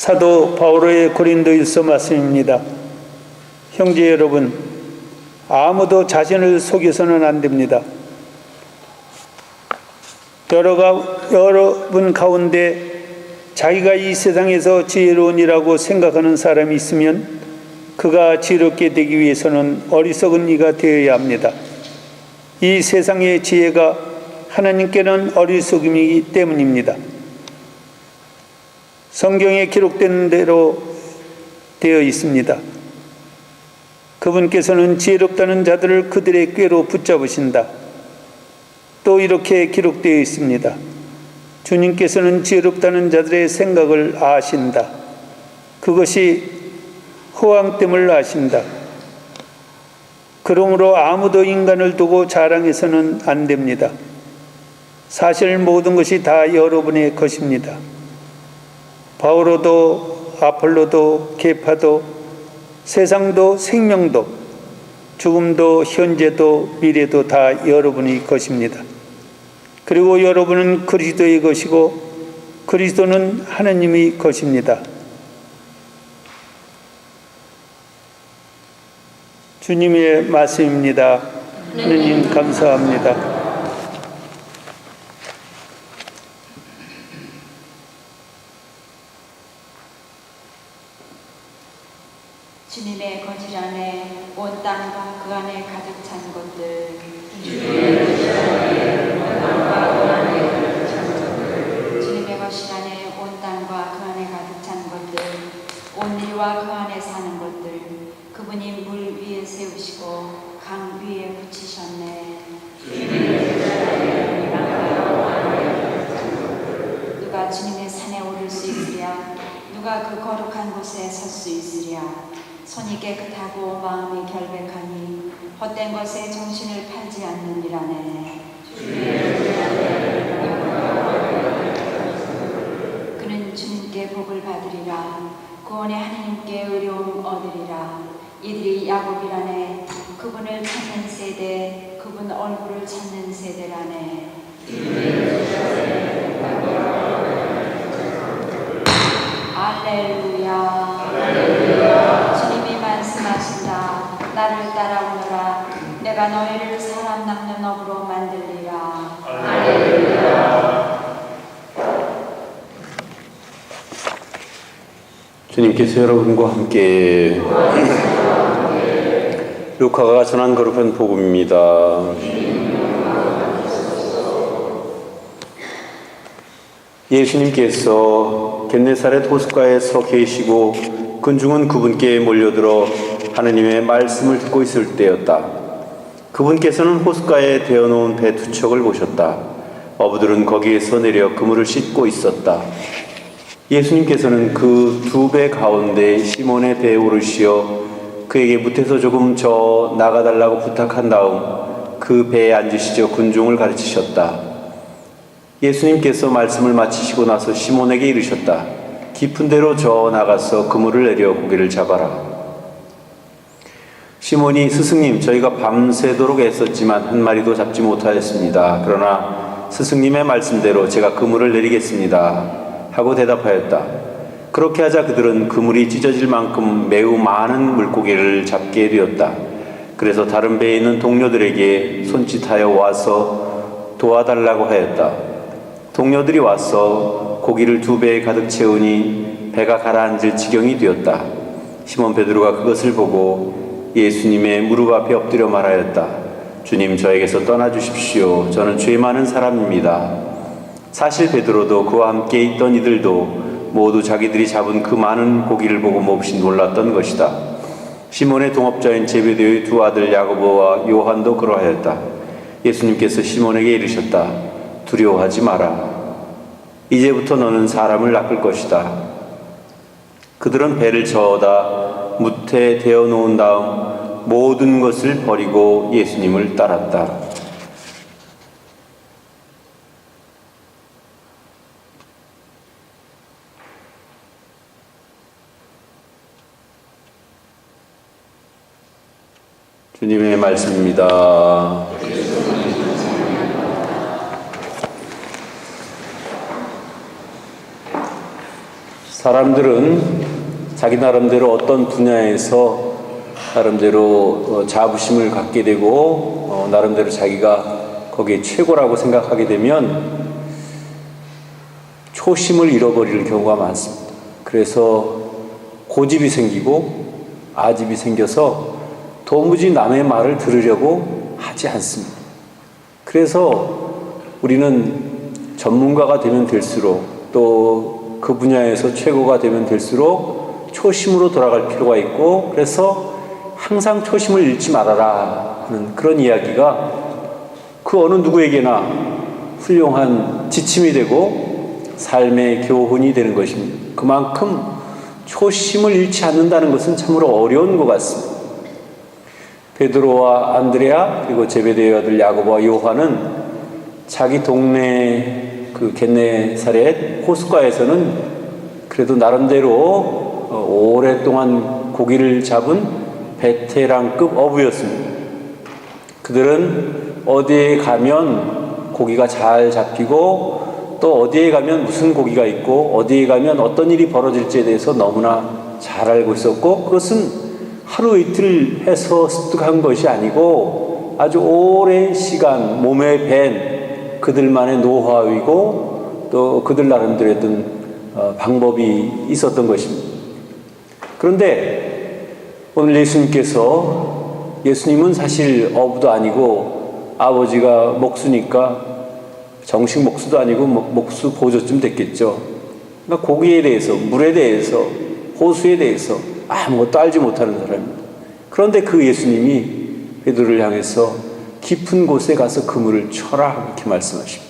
사도 바오로의 고린도일서 말씀입니다. 형제 여러분, 아무도 자신을 속여서는 안 됩니다. 여러분 가운데 자기가 이 세상에서 지혜로운이라고 생각하는 사람이 있으면 그가 지혜롭게 되기 위해서는 어리석은 이가 되어야 합니다. 이 세상의 지혜가 하나님께는 어리석음이기 때문입니다. 성경에 기록된 대로 되어 있습니다. 그분께서는 지혜롭다는 자들을 그들의 꾀로 붙잡으신다. 또 이렇게 기록되어 있습니다. 주님께서는 지혜롭다는 자들의 생각을 아신다. 그것이 허황됨을 아신다. 그러므로 아무도 인간을 두고 자랑해서는 안 됩니다. 사실 모든 것이 다 여러분의 것입니다. 바오로도 아폴로도 케파도 세상도 생명도 죽음도 현재도 미래도 다 여러분의 것입니다. 그리고 여러분은 그리스도의 것이고 그리스도는 하나님의 것입니다. 주님의 말씀입니다. 하나님 감사합니다. 주님의 거실 안에 온 땅과 그 안에 가득 찬 것들, 주님의 거실 안에 온 땅과 그 안에 가득 찬 것들, 온 이와 그 안에 사는 것들, 그분이 물 위에 세우시고 강 위에 붙이셨네. 누가 주님의 산에 오를 수 있으랴? 누가 그 거룩한 곳에 설 수 있으랴? 손이 깨끗하고 마음이 결백하니 헛된 것에 정신을 팔지 않느니라네. 그는 주님께 복을 받으리라. 구원의 하나님께 의로움 얻으리라. 이들이 야곱이라네. 그분을 찾는 세대, 그분 얼굴을 찾는 세대라네. 할렐루야. 주님이 말씀하신다. 나를 따라오너라. 내가 너희를 사람 낚는 업으로 만들리라. 할렐루야. 주님께서 여러분과 함께 루카가 전한 거룩한 복음입니다. 예수님께서 겟네사렛 호숫가에 서 계시고 군중은 그분께 몰려들어 하느님의 말씀을 듣고 있을 때였다. 그분께서는 호숫가에 대어놓은 배 두 척을 보셨다. 어부들은 거기에서 내려 그물을 씻고 있었다. 예수님께서는 그 두 배 가운데 시몬의 배에 오르시어 그에게 무태서 조금 저 나가달라고 부탁한 다음 그 배에 앉으시져 군중을 가르치셨다. 예수님께서 말씀을 마치시고 나서 시몬에게 이르셨다. 깊은 데로 저 나가서 그물을 내려 고기를 잡아라. 시몬이 스승님, 저희가 밤새도록 애썼지만 한 마리도 잡지 못하였습니다. 그러나 스승님의 말씀대로 제가 그물을 내리겠습니다. 하고 대답하였다. 그렇게 하자 그들은 그물이 찢어질 만큼 매우 많은 물고기를 잡게 되었다. 그래서 다른 배에 있는 동료들에게 손짓하여 와서 도와달라고 하였다. 동료들이 와서 고기를 두 배에 가득 채우니 배가 가라앉을 지경이 되었다. 시몬 베드로가 그것을 보고 예수님의 무릎 앞에 엎드려 말하였다. 주님, 저에게서 떠나주십시오. 저는 죄 많은 사람입니다. 사실 베드로도 그와 함께 있던 이들도 모두 자기들이 잡은 그 많은 고기를 보고 몹시 놀랐던 것이다. 시몬의 동업자인 제베데의 두 아들 야고보와 요한도 그러하였다. 예수님께서 시몬에게 이르셨다. 두려워하지 마라. 이제부터 너는 사람을 낚을 것이다. 그들은 배를 저어다 무태 대어 놓은 다음 모든 것을 버리고 예수님을 따랐다. 주님의 말씀입니다. 사람들은 자기 나름대로 어떤 분야에서 나름대로 자부심을 갖게 되고 나름대로 자기가 거기에 최고라고 생각하게 되면 초심을 잃어버리는 경우가 많습니다. 그래서 고집이 생기고 아집이 생겨서 도무지 남의 말을 들으려고 하지 않습니다. 그래서 우리는 전문가가 되면 될수록 또 그 분야에서 최고가 되면 될수록 초심으로 돌아갈 필요가 있고, 그래서 항상 초심을 잃지 말아라 하는 그런 이야기가 그 어느 누구에게나 훌륭한 지침이 되고 삶의 교훈이 되는 것입니다. 그만큼 초심을 잃지 않는다는 것은 참으로 어려운 것 같습니다. 베드로와 안드레아 그리고 제베데의 아들 야고보와 요한은 자기 동네 그 겟네사렛 호숫가에서는 그래도 나름대로 오랫동안 고기를 잡은 베테랑급 어부였습니다. 그들은 어디에 가면 고기가 잘 잡히고 또 어디에 가면 무슨 고기가 있고 어디에 가면 어떤 일이 벌어질지에 대해서 너무나 잘 알고 있었고, 그것은 하루 이틀 해서 습득한 것이 아니고 아주 오랜 시간 몸에 밴 그들만의 노하우이고 또 그들 나름대로 했던 방법이 있었던 것입니다. 그런데 오늘 예수님은 사실 어부도 아니고 아버지가 목수니까 정식 목수도 아니고 목수 보조쯤 됐겠죠. 그러니까 고기에 대해서, 물에 대해서, 호수에 대해서 아무것도 알지 못하는 사람입니다. 그런데 그 예수님이 베드로를 향해서 깊은 곳에 가서 그물을 쳐라 이렇게 말씀하십니다.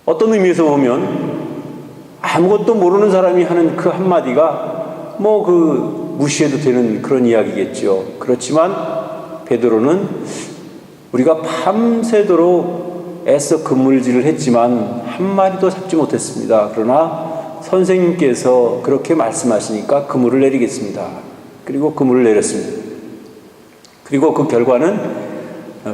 어떤 의미에서 보면 아무것도 모르는 사람이 하는 그 한마디가 무시해도 되는 그런 이야기겠죠. 그렇지만 베드로는 우리가 밤새도록 애써 그물질을 했지만 한 마리도 잡지 못했습니다. 그러나 선생님께서 그렇게 말씀하시니까 그물을 내리겠습니다. 그리고 그물을 내렸습니다. 그리고 그 결과는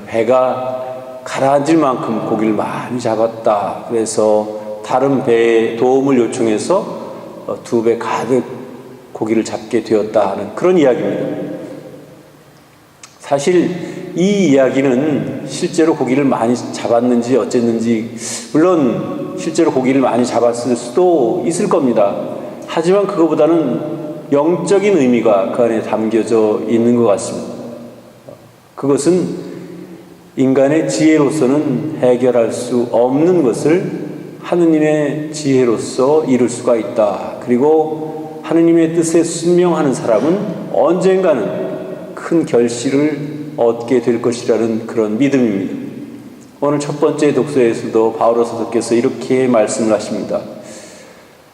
배가 가라앉을 만큼 고기를 많이 잡았다. 그래서 다른 배에 도움을 요청해서 2배 가득 고기를 잡게 되었다 하는 그런 이야기입니다. 사실 이 이야기는 실제로 고기를 많이 잡았는지 어쨌는지, 물론 실제로 고기를 많이 잡았을 수도 있을 겁니다. 하지만 그거보다는 영적인 의미가 그 안에 담겨져 있는 것 같습니다. 그것은 인간의 지혜로서는 해결할 수 없는 것을 하느님의 지혜로서 이룰 수가 있다. 그리고 하느님의 뜻에 순명하는 사람은 언젠가는 큰 결실을 얻게 될 것이라는 그런 믿음입니다. 오늘 첫 번째 독서에서도 바오로 사도께서 이렇게 말씀을 하십니다.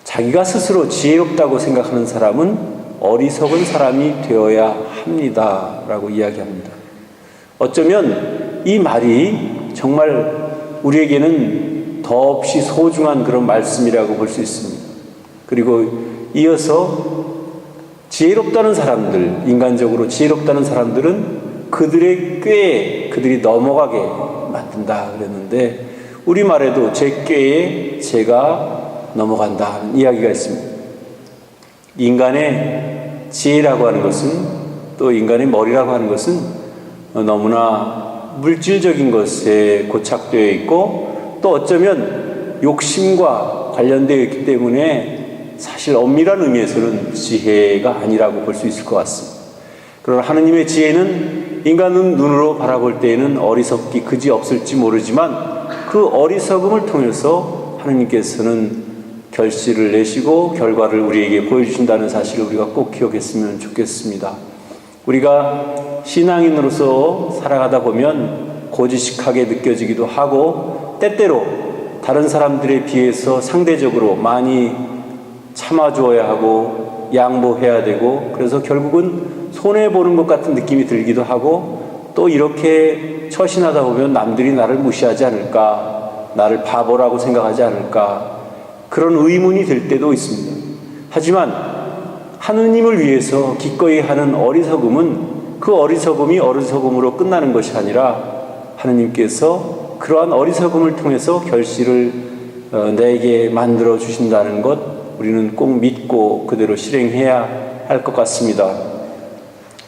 자기가 스스로 지혜롭다고 생각하는 사람은 어리석은 사람이 되어야 합니다. 라고 이야기합니다. 어쩌면 이 말이 정말 우리에게는 더없이 소중한 그런 말씀이라고 볼 수 있습니다. 그리고 이어서 지혜롭다는 사람들, 인간적으로 지혜롭다는 사람들은 그들의 꾀에 그들이 넘어가게 만든다 그랬는데, 우리말에도 제 꾀에 제가 넘어간다 하는 이야기가 있습니다. 인간의 지혜라고 하는 것은, 또 인간의 머리라고 하는 것은 너무나 물질적인 것에 고착되어 있고 또 어쩌면 욕심과 관련되어 있기 때문에 사실 엄밀한 의미에서는 지혜가 아니라고 볼 수 있을 것 같습니다. 그러나 하느님의 지혜는 인간은 눈으로 바라볼 때에는 어리석기 그지 없을지 모르지만 그 어리석음을 통해서 하느님께서는 결실을 내시고 결과를 우리에게 보여주신다는 사실을 우리가 꼭 기억했으면 좋겠습니다. 우리가 신앙인으로서 살아가다 보면 고지식하게 느껴지기도 하고 때때로 다른 사람들에 비해서 상대적으로 많이 참아주어야 하고 양보해야 되고, 그래서 결국은 손해보는 것 같은 느낌이 들기도 하고, 또 이렇게 처신하다 보면 남들이 나를 무시하지 않을까, 나를 바보라고 생각하지 않을까, 그런 의문이 들 때도 있습니다. 하지만 하느님을 위해서 기꺼이 하는 어리석음은 그 어리석음이 어리석음으로 끝나는 것이 아니라 하느님께서 그러한 어리석음을 통해서 결실을 내게 만들어 주신다는 것 우리는 꼭 믿고 그대로 실행해야 할 것 같습니다.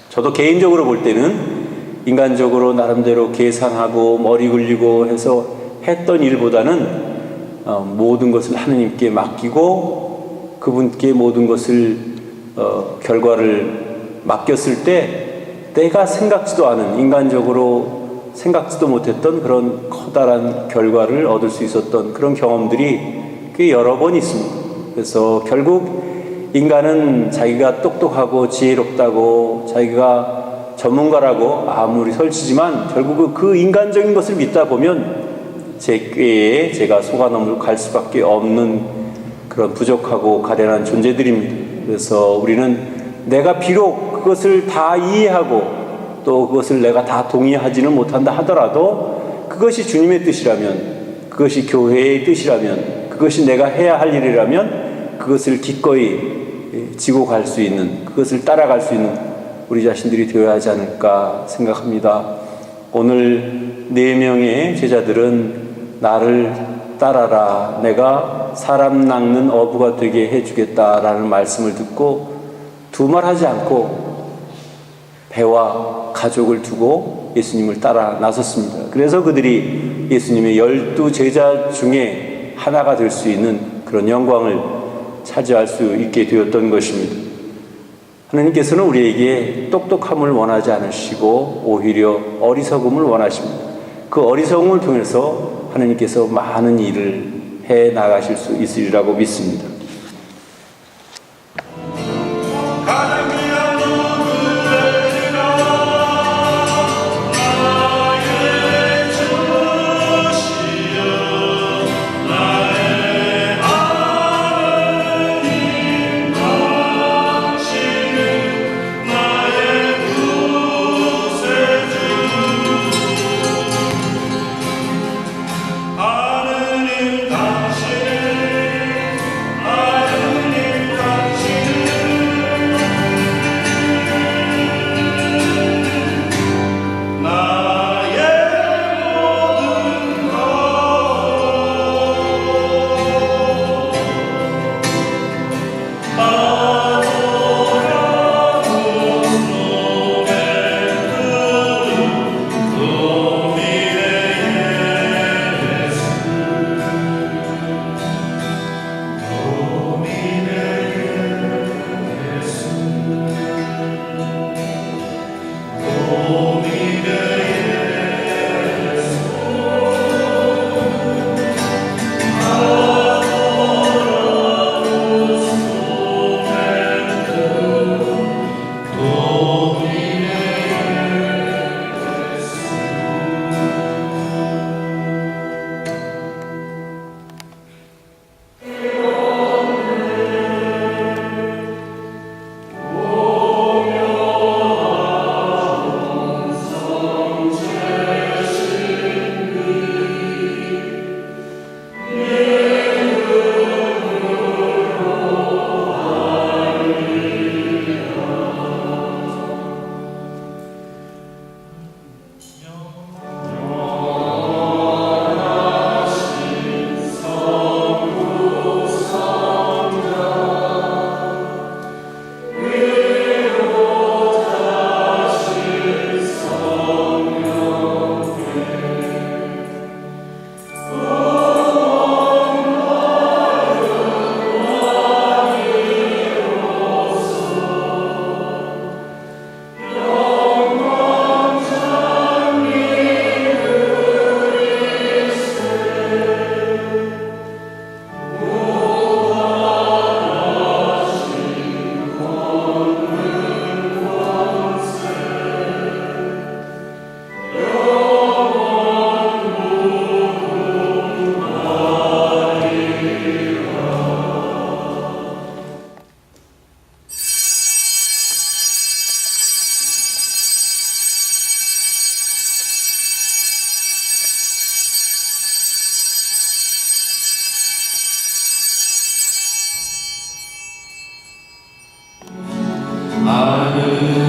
저도 개인적으로 볼 때는 인간적으로 나름대로 계산하고 머리 굴리고 해서 했던 일보다는 모든 것을 하느님께 맡기고 그분께 모든 것을 결과를 맡겼을 때 내가 생각지도 않은, 인간적으로 생각지도 못했던 그런 커다란 결과를 얻을 수 있었던 그런 경험들이 꽤 여러 번 있습니다. 그래서 결국 인간은 자기가 똑똑하고 지혜롭다고 자기가 전문가라고 아무리 설치지만 결국 그 인간적인 것을 믿다 보면 제 꾀에 제가 속아넘을 갈 수밖에 없는 그런 부족하고 가련한 존재들입니다. 그래서 우리는 내가 비록 그것을 다 이해하고 또 그것을 내가 다 동의하지는 못한다 하더라도 그것이 주님의 뜻이라면, 그것이 교회의 뜻이라면, 그것이 내가 해야 할 일이라면 그것을 기꺼이 지고 갈 수 있는, 그것을 따라갈 수 있는 우리 자신들이 되어야 하지 않을까 생각합니다. 오늘 4명의 제자들은 나를 따라라, 내가 사람 낚는 어부가 되게 해주겠다라는 말씀을 듣고 두말하지 않고 배와 가족을 두고 예수님을 따라 나섰습니다. 그래서 그들이 예수님의 12 제자 중에 하나가 될 수 있는 그런 영광을 차지할 수 있게 되었던 것입니다. 하나님께서는 우리에게 똑똑함을 원하지 않으시고 오히려 어리석음을 원하십니다. 그 어리석음을 통해서 하나님께서 많은 일을 해 나가실 수 있으리라고 믿습니다. 하늘